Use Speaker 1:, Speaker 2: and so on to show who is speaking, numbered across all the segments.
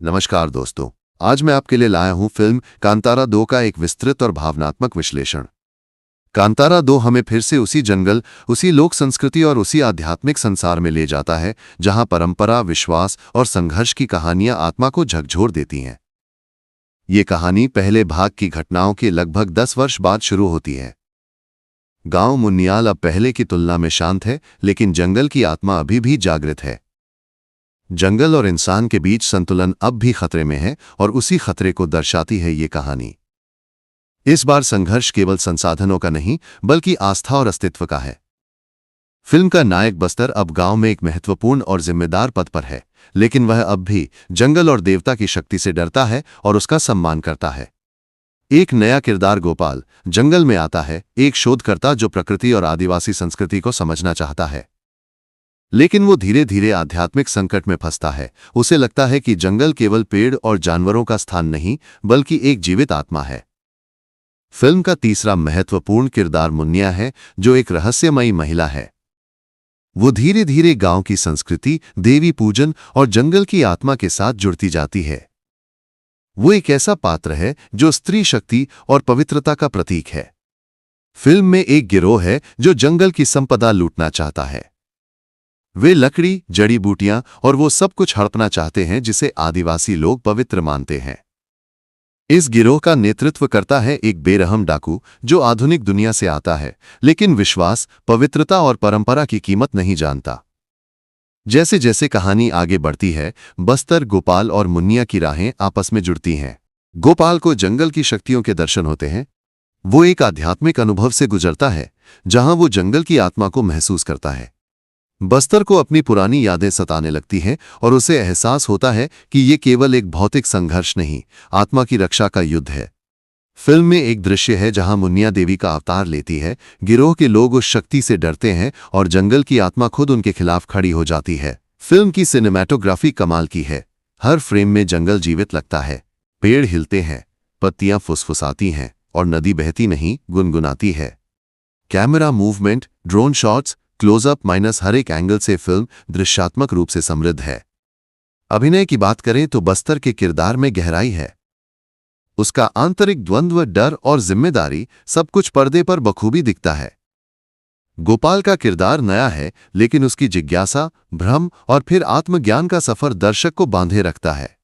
Speaker 1: नमस्कार दोस्तों। आज मैं आपके लिए लाया हूं फिल्म कांतारा 2 का एक विस्तृत और भावनात्मक विश्लेषण। कांतारा 2 हमें फिर से उसी जंगल, उसी लोक संस्कृति और उसी आध्यात्मिक संसार में ले जाता है जहां परंपरा, विश्वास और संघर्ष की कहानियां आत्मा को झकझोर देती हैं। ये कहानी पहले भाग की घटनाओं के लगभग 10 वर्ष बाद शुरू होती है। गांव मुन्नियाल अब पहले की तुलना में शांत है, लेकिन जंगल की आत्मा अभी भी जागृत है। जंगल और इंसान के बीच संतुलन अब भी खतरे में है और उसी खतरे को दर्शाती है ये कहानी। इस बार संघर्ष केवल संसाधनों का नहीं, बल्कि आस्था और अस्तित्व का है। फिल्म का नायक बस्तर अब गांव में एक महत्वपूर्ण और जिम्मेदार पद पर है, लेकिन वह अब भी जंगल और देवता की शक्ति से डरता है और उसका सम्मान करता है। एक नया किरदार गोपाल जंगल में आता है, एक शोधकर्ता जो प्रकृति और आदिवासी संस्कृति को समझना चाहता है। लेकिन वो धीरे धीरे आध्यात्मिक संकट में फंसता है। उसे लगता है कि जंगल केवल पेड़ और जानवरों का स्थान नहीं, बल्कि एक जीवित आत्मा है। फिल्म का तीसरा महत्वपूर्ण किरदार मुन्निया है, जो एक रहस्यमयी महिला है। वो धीरे धीरे गांव की संस्कृति, देवी पूजन और जंगल की आत्मा के साथ जुड़ती जाती है। वो एक ऐसा पात्र है जो स्त्री शक्ति और पवित्रता का प्रतीक है। फिल्म में एक गिरोह है जो जंगल की संपदा लूटना चाहता है। वे लकड़ी, जड़ी बूटियां और वो सब कुछ हड़पना चाहते हैं जिसे आदिवासी लोग पवित्र मानते हैं। इस गिरोह का नेतृत्व करता है एक बेरहम डाकू जो आधुनिक दुनिया से आता है, लेकिन विश्वास, पवित्रता और परंपरा की कीमत नहीं जानता। जैसे जैसे कहानी आगे बढ़ती है, बस्तर, गोपाल और मुन्निया की राहें आपस में जुड़ती हैं। गोपाल को जंगल की शक्तियों के दर्शन होते हैं। वो एक आध्यात्मिक अनुभव से गुजरता है जहां वो जंगल की आत्मा को महसूस करता है। बस्तर को अपनी पुरानी यादें सताने लगती हैं और उसे एहसास होता है कि ये केवल एक भौतिक संघर्ष नहीं, आत्मा की रक्षा का युद्ध है। फिल्म में एक दृश्य है जहां मुन्निया देवी का अवतार लेती है। गिरोह के लोग उस शक्ति से डरते हैं और जंगल की आत्मा खुद उनके खिलाफ खड़ी हो जाती है। फिल्म की सिनेमैटोग्राफी कमाल की है। हर फ्रेम में जंगल जीवित लगता है। पेड़ हिलते हैं, पत्तियां फुसफुसाती हैं और नदी बहती नहीं, गुनगुनाती है। Camera movement, drone shots, closeup minus हर एक एंगल से फिल्म दृश्यात्मक रूप से समृद्ध है। अभिनय की बात करें तो बस्तर के किरदार में गहराई है। उसका आंतरिक द्वंद्व, डर और जिम्मेदारी, सब कुछ पर्दे पर बखूबी दिखता है। गोपाल का किरदार नया है, लेकिन उसकी जिज्ञासा, भ्रम और फिर आत्मज्ञान का सफर दर्शक को बांधे रखता है।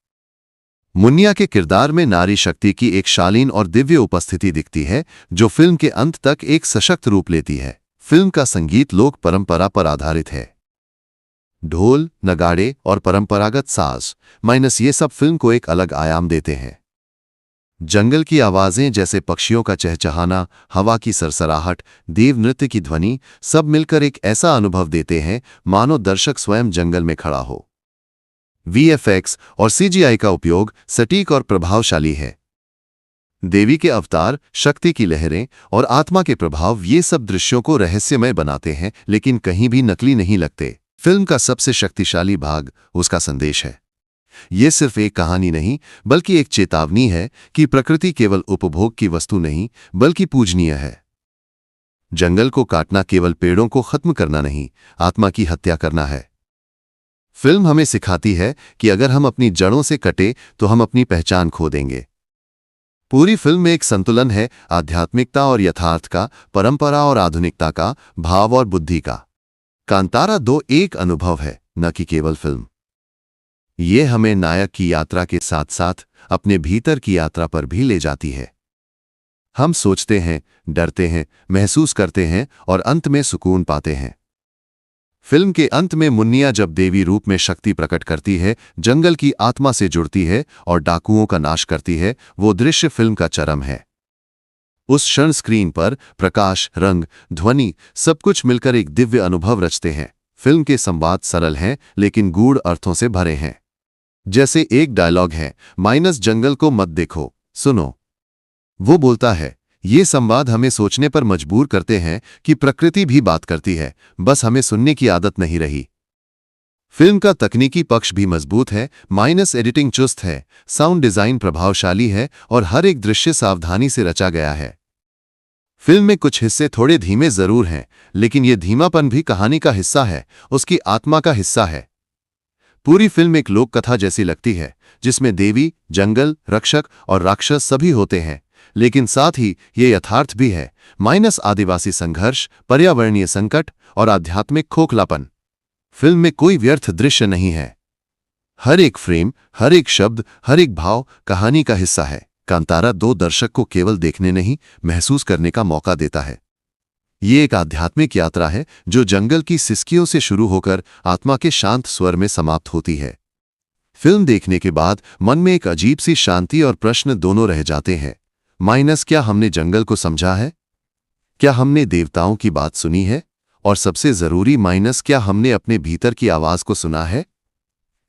Speaker 1: मुन्निया के किरदार में नारी शक्ति की एक शालीन और दिव्य उपस्थिति दिखती है, जो फिल्म के अंत तक एक सशक्त रूप लेती है। फिल्म का संगीत लोक परंपरा पर आधारित है। ढोल, नगाड़े और परंपरागत साज माइनस ये सब फिल्म को एक अलग आयाम देते हैं। जंगल की आवाजें जैसे पक्षियों का चहचहाना, हवा की सरसराहट, देव नृत्य की ध्वनि, सब मिलकर एक ऐसा अनुभव देते हैं मानो दर्शक स्वयं जंगल में खड़ा हो। वीएफएक्स और सीजीआई का उपयोग सटीक और प्रभावशाली है। देवी के अवतार, शक्ति की लहरें और आत्मा के प्रभाव, ये सब दृश्यों को रहस्यमय बनाते हैं, लेकिन कहीं भी नकली नहीं लगते। फिल्म का सबसे शक्तिशाली भाग उसका संदेश है। ये सिर्फ एक कहानी नहीं, बल्कि एक चेतावनी है कि प्रकृति केवल उपभोग की वस्तु नहीं, बल्कि पूजनीय है। जंगल को काटना केवल पेड़ों को खत्म करना नहीं, आत्मा की हत्या करना है। फिल्म हमें सिखाती है कि अगर हम अपनी जड़ों से कटे तो हम अपनी पहचान खो देंगे। पूरी फिल्म में एक संतुलन है, आध्यात्मिकता और यथार्थ का, परंपरा और आधुनिकता का, भाव और बुद्धि का। कांतारा 2 एक अनुभव है, न कि केवल फिल्म। ये हमें नायक की यात्रा के साथ साथ अपने भीतर की यात्रा पर भी ले जाती है। हम सोचते हैं, डरते हैं, महसूस करते हैं और अंत में सुकून पाते हैं। फिल्म के अंत में मुन्निया जब देवी रूप में शक्ति प्रकट करती है, जंगल की आत्मा से जुड़ती है और डाकुओं का नाश करती है, वो दृश्य फिल्म का चरम है। उस क्षण स्क्रीन पर प्रकाश, रंग, ध्वनि, सब कुछ मिलकर एक दिव्य अनुभव रचते हैं। फिल्म के संवाद सरल हैं, लेकिन गूढ़ अर्थों से भरे हैं। जैसे एक डायलॉग है, माइनस जंगल को मत देखो, सुनो। वो बोलता है, ये संवाद हमें सोचने पर मजबूर करते हैं कि प्रकृति भी बात करती है, बस हमें सुनने की आदत नहीं रही। फिल्म का तकनीकी पक्ष भी मजबूत है, माइनस एडिटिंग चुस्त है, साउंड डिजाइन प्रभावशाली है और हर एक दृश्य सावधानी से रचा गया है। फिल्म में कुछ हिस्से थोड़े धीमे जरूर हैं, लेकिन ये धीमापन भी कहानी का हिस्सा है, उसकी आत्मा का हिस्सा है। पूरी फिल्म एक लोक कथा जैसी लगती है, जिसमें देवी, जंगल, रक्षक और राक्षस सभी होते हैं, लेकिन साथ ही ये यथार्थ भी है, माइनस आदिवासी संघर्ष, पर्यावरणीय संकट और आध्यात्मिक खोखलापन। फिल्म में कोई व्यर्थ दृश्य नहीं है। हर एक फ्रेम, हर एक शब्द, हर एक भाव कहानी का हिस्सा है। कांतारा 2 दर्शक को केवल देखने नहीं, महसूस करने का मौका देता है। ये एक आध्यात्मिक यात्रा है जो जंगल की सिसकियों से शुरू होकर आत्मा के शांत स्वर में समाप्त होती है। फिल्म देखने के बाद मन में एक अजीब सी शांति और प्रश्न दोनों रह जाते हैं। माइनस, क्या हमने जंगल को समझा है? क्या हमने देवताओं की बात सुनी है? और सबसे जरूरी माइनस, क्या हमने अपने भीतर की आवाज को सुना है?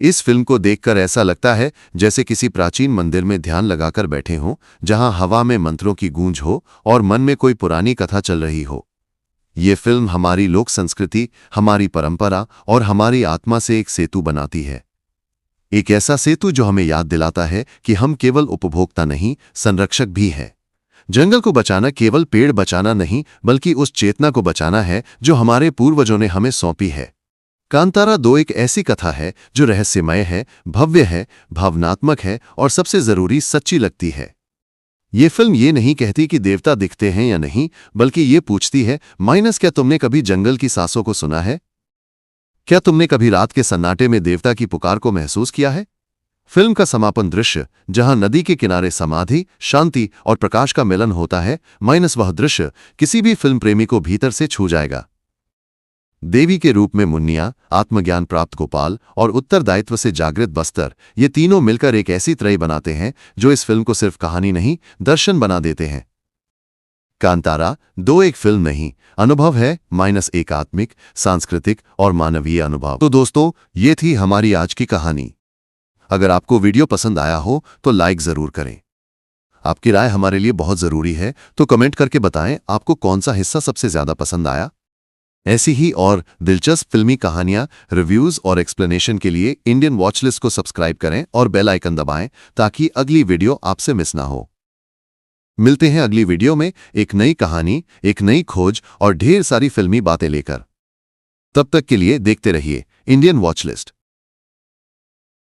Speaker 1: इस फिल्म को देखकर ऐसा लगता है जैसे किसी प्राचीन मंदिर में ध्यान लगाकर बैठे हों, जहां हवा में मंत्रों की गूंज हो और मन में कोई पुरानी कथा चल रही हो। ये फिल्म हमारी लोक संस्कृति, हमारी परंपरा और हमारी आत्मा से एक सेतु बनाती है। एक ऐसा सेतु जो हमें याद दिलाता है कि हम केवल उपभोक्ता नहीं, संरक्षक भी हैं। जंगल को बचाना केवल पेड़ बचाना नहीं, बल्कि उस चेतना को बचाना है जो हमारे पूर्वजों ने हमें सौंपी है। कांतारा 2 एक ऐसी कथा है जो रहस्यमय है, भव्य है, भावनात्मक है और सबसे जरूरी सच्ची लगती है। ये फिल्म ये नहीं कहती कि देवता दिखते हैं या नहीं, बल्कि ये पूछती है, माइनस, क्या तुमने कभी जंगल की सांसों को सुना है? क्या तुमने कभी रात के सन्नाटे में देवता की पुकार को महसूस किया है? फिल्म का समापन दृश्य, जहां नदी के किनारे समाधि, शांति और प्रकाश का मिलन होता है, माइनस वह दृश्य किसी भी फिल्म प्रेमी को भीतर से छू जाएगा। देवी के रूप में मुन्निया, आत्मज्ञान प्राप्त गोपाल और उत्तरदायित्व से जागृत बस्तर, ये तीनों मिलकर एक ऐसी त्रयी बनाते हैं जो इस फिल्म को सिर्फ कहानी नहीं, दर्शन बना देते हैं। कांतारा 2 एक फिल्म नहीं, अनुभव है, माइनस एक आत्मिक, सांस्कृतिक और मानवीय अनुभव। तो दोस्तों, ये थी हमारी आज की कहानी। अगर आपको वीडियो पसंद आया हो तो लाइक जरूर करें। आपकी राय हमारे लिए बहुत जरूरी है, तो कमेंट करके बताएं आपको कौन सा हिस्सा सबसे ज्यादा पसंद आया। ऐसी ही और दिलचस्प फिल्मी कहानियां, रिव्यूज और एक्सप्लेनेशन के लिए इंडियन वॉचलिस्ट को सब्सक्राइब करें और बेल आइकन दबाएं ताकि अगली वीडियो आपसे मिस ना हो। मिलते हैं अगली वीडियो में एक नई कहानी, एक नई खोज और ढेर सारी फिल्मी बातें लेकर। तब तक के लिए देखते रहिए इंडियन वॉचलिस्ट।